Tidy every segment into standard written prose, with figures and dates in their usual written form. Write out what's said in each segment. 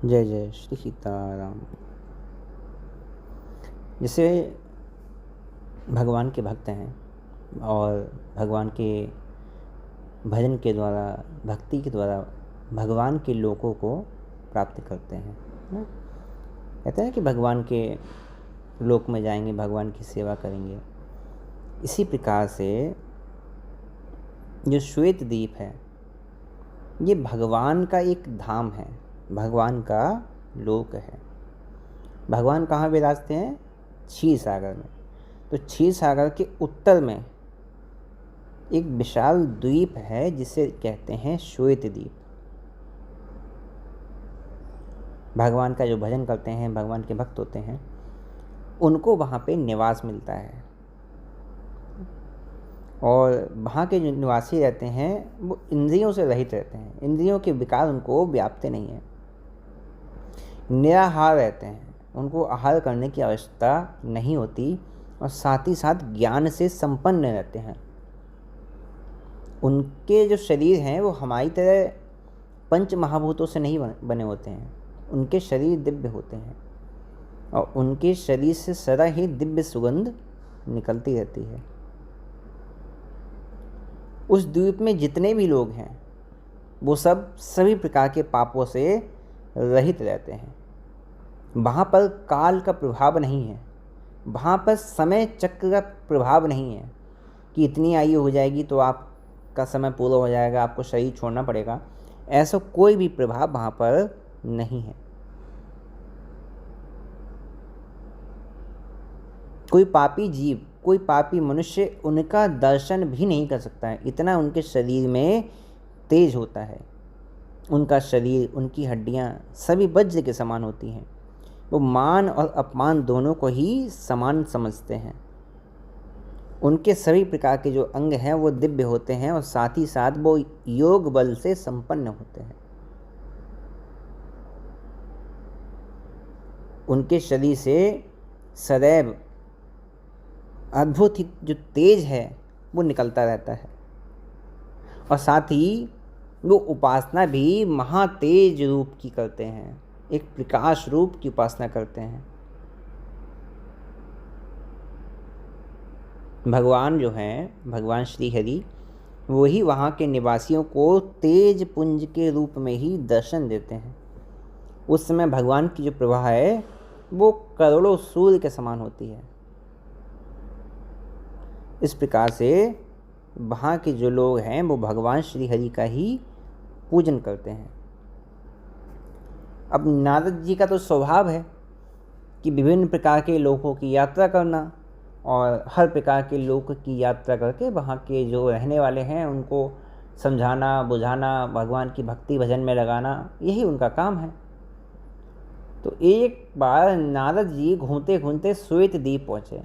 जय जय श्री सीताराम। जैसे भगवान के भक्त हैं और भगवान के भजन के द्वारा, भक्ति के द्वारा भगवान के लोकों को प्राप्त करते हैं ना। कहते हैं कि भगवान के लोक में जाएंगे, भगवान की सेवा करेंगे। इसी प्रकार से जो श्वेत द्वीप है ये भगवान का एक धाम है, भगवान का लोक है। भगवान कहाँ विराजते हैं? क्षीर सागर में। तो क्षीर सागर के उत्तर में एक विशाल द्वीप है जिसे कहते हैं श्वेत द्वीप। भगवान का जो भजन करते हैं, भगवान के भक्त होते हैं, उनको वहाँ पे निवास मिलता है। और वहाँ के जो निवासी रहते हैं वो इंद्रियों से रहित रहते हैं, इंद्रियों के विकार उनको व्यापते नहीं हैं, निराहार रहते हैं, उनको आहार करने की आवश्यकता नहीं होती और साथ ही साथ ज्ञान से संपन्न रहते हैं। उनके जो शरीर हैं वो हमारी तरह पंच महाभूतों से नहीं बने होते हैं, उनके शरीर दिव्य होते हैं और उनके शरीर से सदा ही दिव्य सुगंध निकलती रहती है। उस द्वीप में जितने भी लोग हैं वो सभी प्रकार के पापों से रहित रहते हैं। वहाँ पर काल का प्रभाव नहीं है, वहाँ पर समय चक्र का प्रभाव नहीं है कि इतनी आयु हो जाएगी तो आपका समय पूरा हो जाएगा, आपको शरीर छोड़ना पड़ेगा। ऐसा कोई भी प्रभाव वहाँ पर नहीं है। कोई पापी जीव, कोई पापी मनुष्य उनका दर्शन भी नहीं कर सकता है, इतना उनके शरीर में तेज होता है। उनका शरीर, उनकी हड्डियाँ सभी वज्र के समान होती हैं। वो मान और अपमान दोनों को ही समान समझते हैं। उनके सभी प्रकार के जो अंग हैं वो दिव्य होते हैं और साथ ही साथ वो योग बल से संपन्न होते हैं। उनके शरीर से सदैव अद्भुत ही जो तेज है वो निकलता रहता है और साथ ही वो उपासना भी महातेज रूप की करते हैं, एक प्रकाश रूप की उपासना करते हैं। भगवान जो हैं, भगवान श्री हरि, वही वहाँ के निवासियों को तेज पुंज के रूप में ही दर्शन देते हैं। उस समय भगवान की जो प्रभा है वो करोड़ों सूर्य के समान होती है। इस प्रकार से वहाँ के जो लोग हैं वो भगवान श्री हरि का ही पूजन करते हैं। अब नारद जी का तो स्वभाव है कि विभिन्न प्रकार के लोकों की यात्रा करना और हर प्रकार के लोक की यात्रा करके वहाँ के जो रहने वाले हैं उनको समझाना, बुझाना, भगवान की भक्ति भजन में लगाना, यही उनका काम है। तो एक बार नारद जी घूमते घूमते श्वेत द्वीप पहुँचे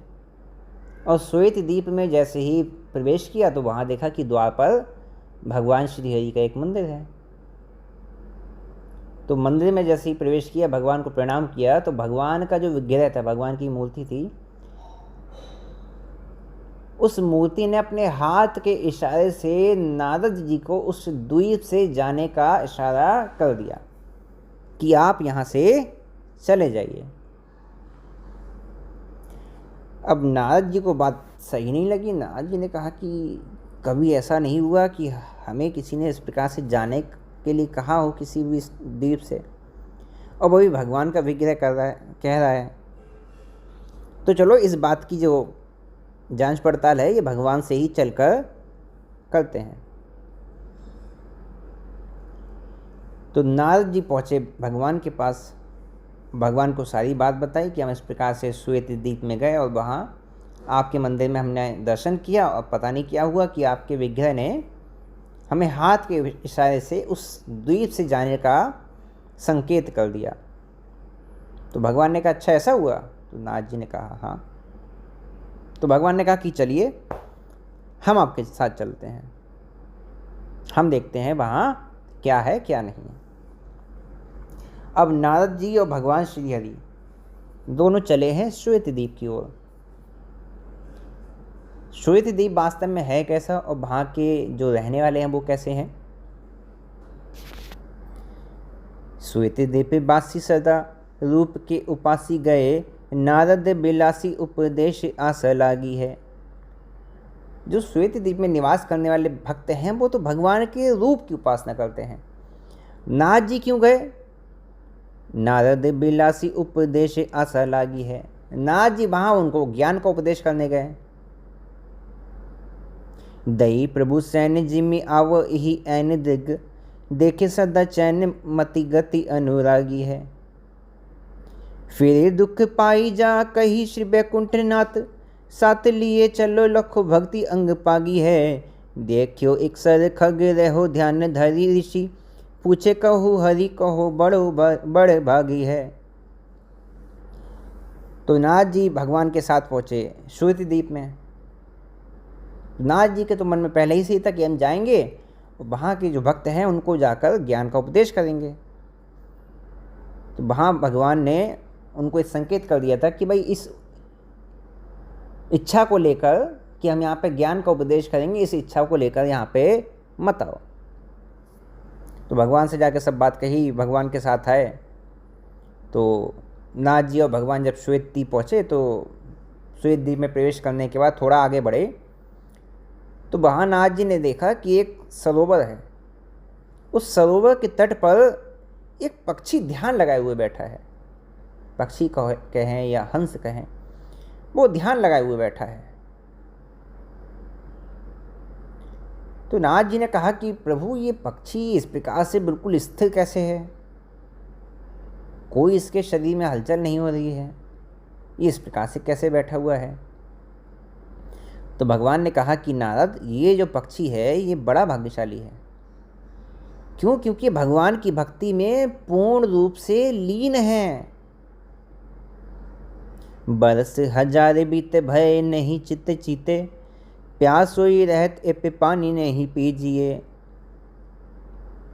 और श्वेत द्वीप में जैसे ही प्रवेश किया तो वहाँ देखा कि द्वार पर भगवान श्री हरि का एक मंदिर है। तो मंदिर में जैसे ही प्रवेश किया, भगवान को प्रणाम किया, तो भगवान का जो विग्रह था, भगवान की मूर्ति थी, उस मूर्ति ने अपने हाथ के इशारे से नारद जी को उस द्वीप से जाने का इशारा कर दिया कि आप यहाँ से चले जाइए। अब नारद जी को बात सही नहीं लगी। नारद जी ने कहा कि कभी ऐसा नहीं हुआ कि हमें किसी ने इस प्रकार से जाने के लिए कहा हो किसी भी द्वीप से, और वो भी भगवान का विग्रह कह रहा है। तो चलो इस बात की जो जांच पड़ताल है ये भगवान से ही चलकर करते हैं। तो नारद जी पहुँचे भगवान के पास, भगवान को सारी बात बताई कि हम इस प्रकार से श्वेत द्वीप में गए और वहाँ आपके मंदिर में हमने दर्शन किया और पता नहीं क्या हुआ कि आपके विग्रह ने हमें हाथ के इशारे से उस द्वीप से जाने का संकेत कर दिया। तो भगवान ने कहा अच्छा ऐसा हुआ? तो नारद जी ने कहा हाँ। तो भगवान ने कहा कि चलिए हम आपके साथ चलते हैं, हम देखते हैं वहाँ क्या है क्या नहीं। अब नारद जी और भगवान श्री हरि दोनों चले हैं श्वेत द्वीप की ओर। श्वेत द्वीप वास्तव में है कैसा और वहाँ के जो रहने वाले हैं वो कैसे हैं? श्वेत दीप बासी सदा रूप के उपासी गए, नारद बिलासी उपदेश आशा लागी है। जो श्वेत द्वीप में निवास करने वाले भक्त हैं वो तो भगवान के रूप की उपासना करते हैं। नारद जी क्यों गए? नारद बिलासी उपदेश आशा लागी है। नारद जी वहाँ उनको ज्ञान का उपदेश करने गए। दई प्रभु सैन्य जिम्मी आव ही ऐन दिग, देखे सदा चैन मति गति अनुरागी है। फिर दुख पाई जा कही श्री वैकुंठनाथ, साथ लिए चलो लखो भक्ति अंग पागी है। देखियो एक सर खग रहो ध्यान धरी ऋषि, पूछे कहो हरि कहो बड़ो बड़ भागी है। तो नारद जी भगवान के साथ पहुँचे श्वेत द्वीप में। नारद जी के तो मन में पहले ही से ही था कि हम जाएंगे, वहाँ के जो भक्त हैं उनको जाकर ज्ञान का उपदेश करेंगे। तो वहाँ भगवान ने उनको एक संकेत कर दिया था कि भाई इस इच्छा को लेकर कि हम यहाँ पे ज्ञान का उपदेश करेंगे, इस इच्छा को लेकर यहाँ पे मत आओ। तो भगवान से जाकर सब बात कही, भगवान के साथ आए। तो नारद जी और भगवान जब श्वेत द्वीप पहुँचे तो श्वेत द्वीप में प्रवेश करने के बाद थोड़ा आगे बढ़े तो वहाँ नारद जी ने देखा कि एक सरोवर है। उस सरोवर के तट पर एक पक्षी ध्यान लगाए हुए बैठा है। पक्षी कहें या हंस कहें, वो ध्यान लगाए हुए बैठा है। तो नारद जी ने कहा कि प्रभु ये पक्षी इस प्रकार से बिल्कुल स्थिर कैसे है? कोई इसके शरीर में हलचल नहीं हो रही है, ये इस प्रकार से कैसे बैठा हुआ है? तो भगवान ने कहा कि नारद, ये जो पक्षी है ये बड़ा भाग्यशाली है। क्यों? क्योंकि भगवान की भक्ति में पूर्ण रूप से लीन है। बरस हजार बीते भय नहीं चित चीते, प्यास सोई रहत ए पानी नहीं पीजिए।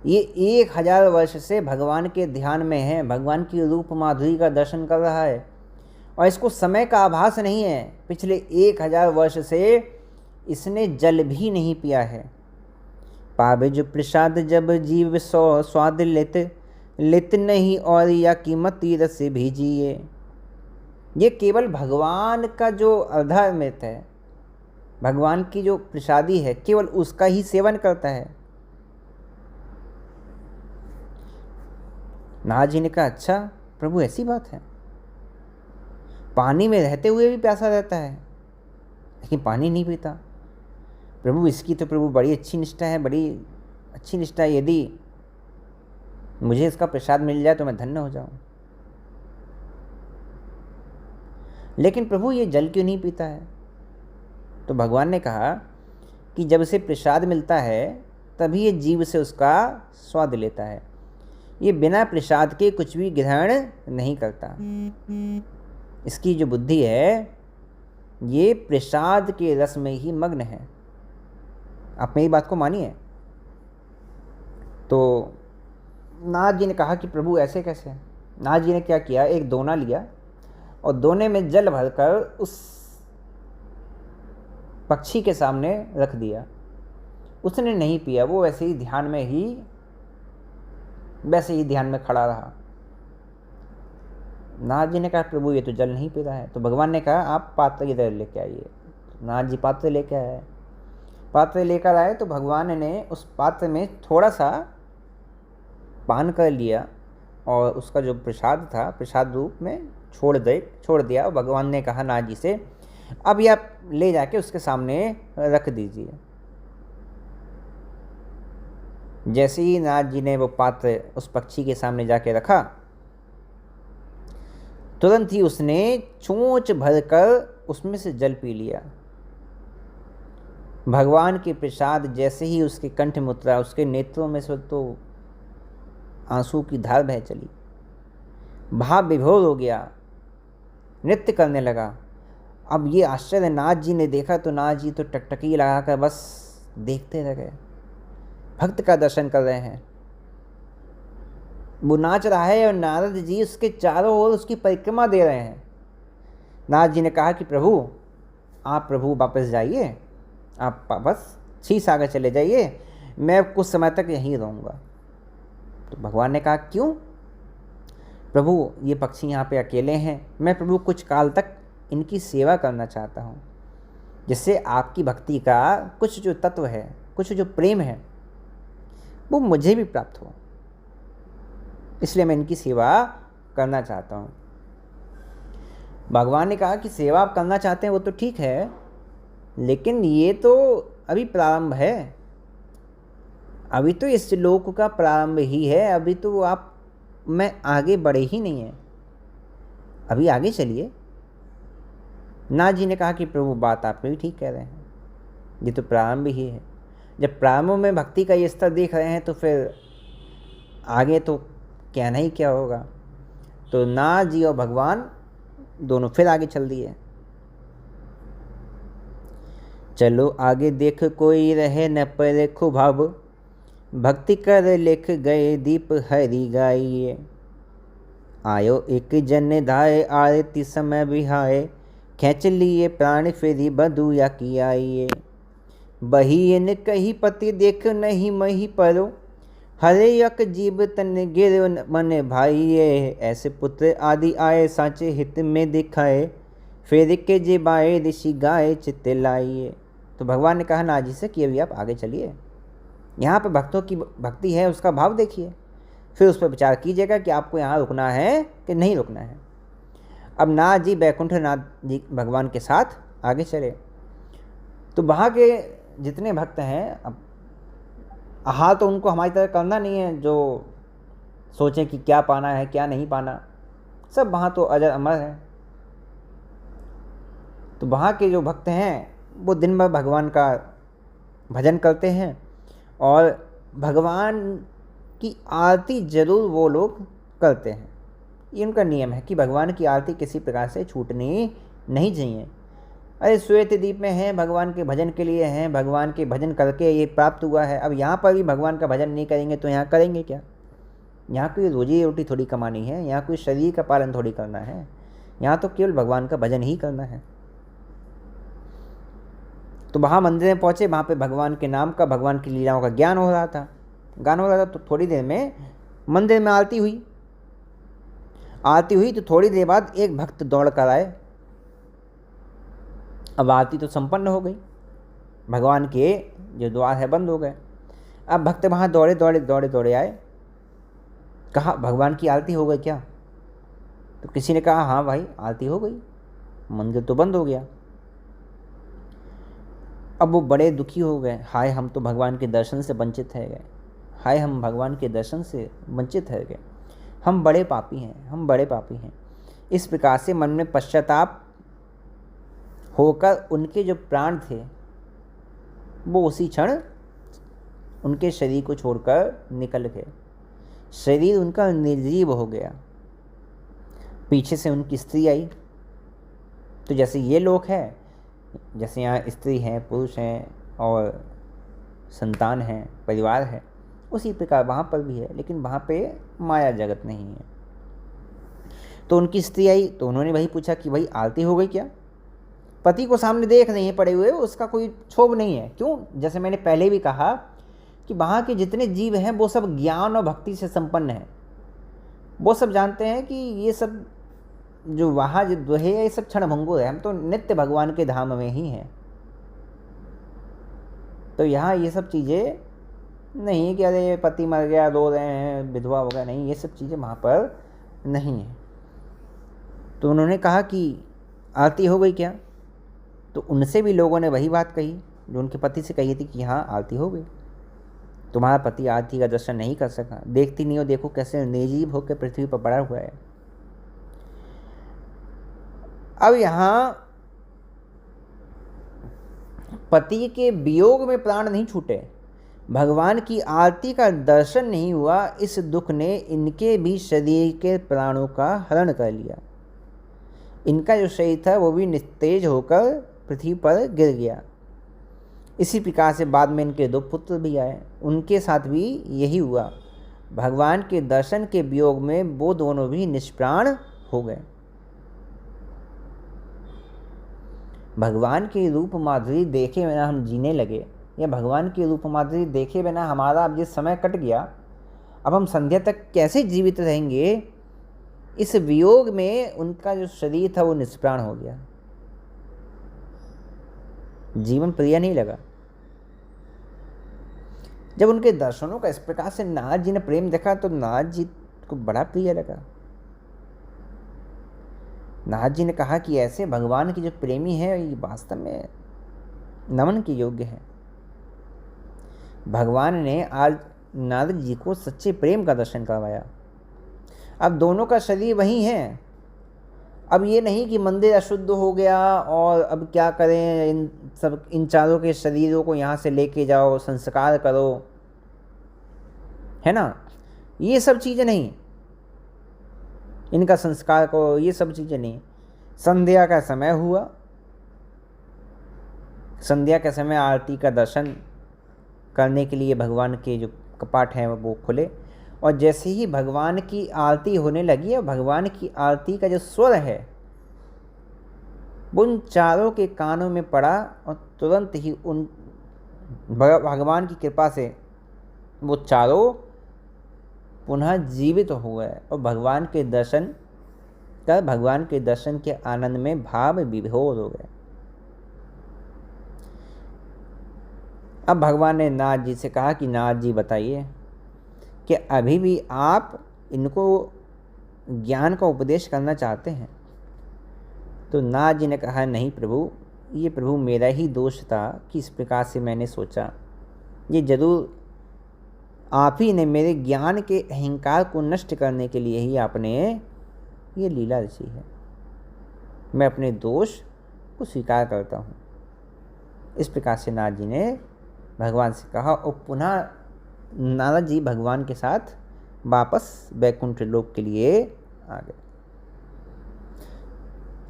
ये 1000 वर्ष से भगवान के ध्यान में है, भगवान की रूप माधुरी का दर्शन कर रहा है और इसको समय का आभास नहीं है। पिछले 1000 वर्ष से इसने जल भी नहीं पिया है। पावे जो प्रसाद जब जीव सो स्वाद लेत नहीं और या कीमती रस भीजिए। ये केवल भगवान का जो अधर्मित है, भगवान की जो प्रसादी है, केवल उसका ही सेवन करता है। नारद जी ने कहा, अच्छा प्रभु ऐसी बात है? पानी में रहते हुए भी प्यासा रहता है लेकिन पानी नहीं पीता। प्रभु इसकी तो प्रभु बड़ी अच्छी निष्ठा है, बड़ी अच्छी निष्ठा है। यदि मुझे इसका प्रसाद मिल जाए तो मैं धन्य हो जाऊं। लेकिन प्रभु ये जल क्यों नहीं पीता है? तो भगवान ने कहा कि जब इसे प्रसाद मिलता है तभी ये जीव से उसका स्वाद लेता है। ये बिना प्रसाद के कुछ भी ग्रहण नहीं करता। इसकी जो बुद्धि है ये प्रसाद के रस में ही मग्न है। आप मेरी बात को मानिए। तो नारद जी ने कहा कि प्रभु ऐसे कैसे? नारद जी ने क्या किया, एक दोना लिया और दोने में जल भरकर उस पक्षी के सामने रख दिया। उसने नहीं पिया, वो वैसे ही ध्यान में खड़ा रहा। नारद जी ने कहा, प्रभु ये तो जल नहीं पी रहा है। तो भगवान ने कहा, आप पात्र इधर लेके आइए। नारद जी पात्र लेके आए। पात्र लेकर आए तो भगवान ने उस पात्र में थोड़ा सा पान कर लिया और उसका जो प्रसाद था प्रसाद रूप में छोड़ दिया। और भगवान ने कहा नारद जी से, अब ये आप ले जाके उसके सामने रख दीजिए। जैसे ही नारद जी ने वो पात्र उस पक्षी के सामने जाके रखा, तुरंत ही उसने चोंच भरकर उसमें से जल पी लिया। भगवान के प्रसाद जैसे ही उसके कंठ में उतरा, उसके नेत्रों में से तो आंसू की धार बह चली। भाव विभोर हो गया, नृत्य करने लगा। अब ये आश्चर्य नारद जी ने देखा तो नारद जी तो टकटकी लगाकर बस देखते रह गए। भक्त का दर्शन कर रहे हैं, वो नाच रहा है और नारद जी उसके चारों ओर उसकी परिक्रमा दे रहे हैं। नारद जी ने कहा कि प्रभु वापस जाइए, आप वापस क्षीरसागर चले जाइए, मैं कुछ समय तक यहीं रहूँगा। तो भगवान ने कहा, क्यों? प्रभु ये पक्षी यहाँ पे अकेले हैं, मैं प्रभु कुछ काल तक इनकी सेवा करना चाहता हूँ, जिससे आपकी भक्ति का कुछ जो तत्व है, कुछ जो प्रेम है, वो मुझे भी प्राप्त हो, इसलिए मैं इनकी सेवा करना चाहता हूँ। भगवान ने कहा कि सेवा आप करना चाहते हैं वो तो ठीक है, लेकिन ये तो अभी प्रारंभ है, अभी तो इस लोक का प्रारंभ ही है, अभी तो आप मैं आगे बढ़े ही नहीं है, अभी आगे चलिए। नाथ जी ने कहा कि प्रभु बात आप भी ठीक कह रहे हैं, ये तो प्रारंभ ही है, जब प्रारंभ में भक्ति का ये स्तर देख रहे हैं तो फिर आगे तो कहना ही क्या होगा। तो नाथ जी और भगवान दोनों फिर आगे चल दिए। चलो आगे देख कोई रहे न पर खुभाव, भक्ति कर लिख गए दीप हरि गाइए। आयो एक जन धाये आरती समय बिहाए, खींच लिए प्राण फिरी बधुया की आइए। बही इन कही पति देख नहीं मही परो, हरे यक जीव तन गिर मन भाइये। ऐसे पुत्र आदि आए साचे हित में दिखाए, फिर के जिबाए ऋषि गाए चित्त लाइए। तो भगवान ने कहा नाथ जी से कि अभी आप आगे चलिए, यहाँ पर भक्तों की भक्ति है, उसका भाव देखिए, फिर उस पर विचार कीजिएगा कि आपको यहाँ रुकना है कि नहीं रुकना है। अब नाथ जी बैकुंठनाथ जी भगवान के साथ आगे चले। तो वहाँ के जितने भक्त हैं, अब हाल तो उनको हमारी तरह करना नहीं है जो सोचें कि क्या पाना है क्या नहीं पाना, सब वहाँ तो अजर अमर है। तो वहाँ के जो भक्त हैं वो दिन भर भगवान का भजन करते हैं और भगवान की आरती जरूर वो लोग करते हैं। ये उनका नियम है कि भगवान की आरती किसी प्रकार से छूटनी नहीं चाहिए। अरे श्वेत द्वीप में हैं, भगवान के भजन के लिए हैं, भगवान के भजन करके ये प्राप्त हुआ है, अब यहाँ पर भी भगवान का भजन नहीं करेंगे तो यहाँ करेंगे क्या? यहाँ कोई रोजी रोटी थोड़ी कमानी है, यहाँ कोई शरीर का पालन थोड़ी करना है, यहाँ तो केवल भगवान का भजन ही करना है। तो वहाँ मंदिर में पहुँचे, वहाँ पे भगवान के नाम का, भगवान की लीलाओं का ज्ञान हो रहा था, गान हो रहा था। तो थोड़ी देर में मंदिर में आरती हुई तो थोड़ी देर बाद एक भक्त दौड़ कर आए। अब आरती तो संपन्न हो गई, भगवान के जो द्वार है बंद हो गए। अब भक्त वहाँ दौड़े आए, कहा भगवान की आरती हो गई क्या? तो किसी ने कहा हाँ भाई आरती हो गई, मंदिर तो बंद हो गया। अब वो बड़े दुखी हो गए, हाय हम तो भगवान के दर्शन से वंचित रह गए, हाय हम भगवान के दर्शन से वंचित रह गए, हम बड़े पापी हैं। इस प्रकार से मन में पश्चाताप होकर उनके जो प्राण थे वो उसी क्षण उनके शरीर को छोड़कर निकल गए, शरीर उनका निर्जीव हो गया। पीछे से उनकी स्त्री आई। तो जैसे ये लोग हैं, जैसे यहाँ स्त्री हैं, पुरुष हैं और संतान हैं, परिवार है, उसी प्रकार वहाँ पर भी है, लेकिन वहाँ पे माया जगत नहीं है। तो उनकी स्त्री आई तो उन्होंने वही पूछा कि भाई आरती हो गई क्या? पति को सामने देख रही हैं पड़े हुए, उसका कोई क्षोभ नहीं है। क्यों? जैसे मैंने पहले भी कहा कि वहाँ के जितने जीव हैं वो सब ज्ञान और भक्ति से संपन्न हैं। वो सब जानते हैं कि ये सब जो वहाँ जो है ये सब क्षणभंगुर है, हम तो नित्य भगवान के धाम में ही हैं। तो यहाँ ये सब चीज़ें नहीं कि अरे पति मर गया रो रहे हैं, विधवा हो गया, नहीं, ये सब चीज़ें वहाँ पर नहीं है। तो उन्होंने कहा कि आरती हो गई क्या? तो उनसे भी लोगों ने वही बात कही जो उनके पति से कही थी कि हाँ आरती हो गई, तुम्हारा पति आरती का दर्शन नहीं कर सका, देखती नहीं हो, देखो कैसे निर्जीव होकर पृथ्वी पर पड़ा हुआ है। अब यहाँ पति के वियोग में प्राण नहीं छूटे, भगवान की आरती का दर्शन नहीं हुआ, इस दुख ने इनके भी शरीर के प्राणों का हरण कर लिया। इनका जो शरीर था वो भी निस्तेज होकर पृथ्वी पर गिर गया। इसी प्रकार से बाद में इनके 2 पुत्र भी आए, उनके साथ भी यही हुआ। भगवान के दर्शन के वियोग में वो दोनों भी निष्प्राण हो गए। भगवान की रूप माधुरी देखे बिना हम जीने लगे, या भगवान की रूप माधुरी देखे बिना हमारा अब जिस समय कट गया, अब हम संध्या तक कैसे जीवित रहेंगे, इस वियोग में उनका जो शरीर था वो निष्प्राण हो गया, जीवन प्रिय नहीं लगा। जब उनके दर्शनों का इस प्रकार से नारद जी ने प्रेम देखा तो नारद जी को बड़ा प्रिय लगा। नारद जी ने कहा कि ऐसे भगवान के जो प्रेमी है ये वास्तव में नमन के योग्य है। भगवान ने आज नारद जी को सच्चे प्रेम का दर्शन करवाया। अब दोनों का शरीर वही है। अब ये नहीं कि मंदिर अशुद्ध हो गया और अब क्या करें, इन चारों के शरीरों को यहाँ से लेके जाओ, संस्कार करो, है ना, ये सब चीज़ें नहीं, इनका संस्कार करो, ये सब चीज़ें नहीं। संध्या का समय हुआ, संध्या के समय आरती का दर्शन करने के लिए भगवान के जो कपाट हैं वो खुले, और जैसे ही भगवान की आरती होने लगी और भगवान की आरती का जो स्वर है वो उन चारों के कानों में पड़ा और तुरंत ही उन भगवान की कृपा से वो चारों पुनः जीवित हो गए और भगवान के दर्शन कर भगवान के दर्शन के आनंद में भाव विभोर हो गए। अब भगवान ने नारद जी से कहा कि नारद जी बताइए कि अभी भी आप इनको ज्ञान का उपदेश करना चाहते हैं? तो नारद जी ने कहा नहीं प्रभु, ये प्रभु मेरा ही दोष था कि इस प्रकार से मैंने सोचा, ये जरूर आप ही ने मेरे ज्ञान के अहंकार को नष्ट करने के लिए ही आपने ये लीला रची है। मैं अपने दोष को स्वीकार करता हूँ। इस प्रकार से नारद जी ने भगवान से कहा और पुनः नारद जी भगवान के साथ वापस वैकुंठ लोक के लिए आ गए।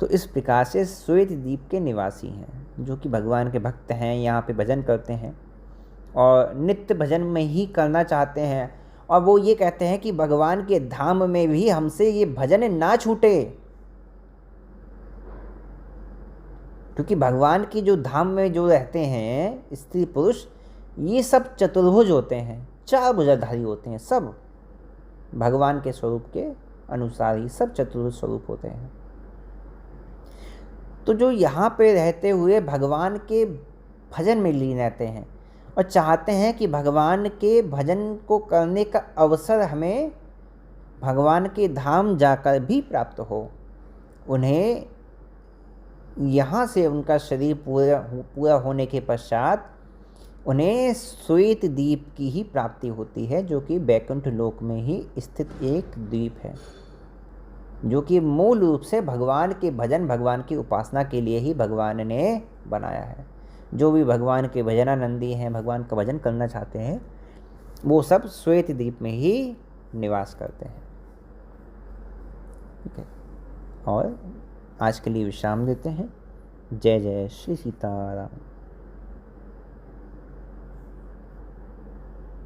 तो इस प्रकार से श्वेत द्वीप के निवासी हैं जो कि भगवान के भक्त हैं, यहाँ पे भजन करते हैं और नित्य भजन में ही करना चाहते हैं, और वो ये कहते हैं कि भगवान के धाम में भी हमसे ये भजन ना छूटे, क्योंकि भगवान की जो धाम में जो रहते हैं स्त्री पुरुष ये सब चतुर्भुज होते हैं, चार भुजाधारी होते हैं, सब भगवान के स्वरूप के अनुसार ही सब चतुर्भुज स्वरूप होते हैं। तो जो यहाँ पे रहते हुए भगवान के भजन में लीन रहते हैं और चाहते हैं कि भगवान के भजन को करने का अवसर हमें भगवान के धाम जाकर भी प्राप्त हो, उन्हें यहाँ से उनका शरीर पूरा होने के पश्चात उन्हें श्वेत द्वीप की ही प्राप्ति होती है, जो कि वैकुंठ लोक में ही स्थित एक द्वीप है, जो कि मूल रूप से भगवान के भजन भगवान की उपासना के लिए ही भगवान ने बनाया है। जो भी भगवान के भजनानंदी हैं, भगवान का भजन करना चाहते हैं, वो सब श्वेत द्वीप में ही निवास करते हैं। ठीक है, और आज के लिए विश्राम देते हैं। जय जय श्री सीताराम।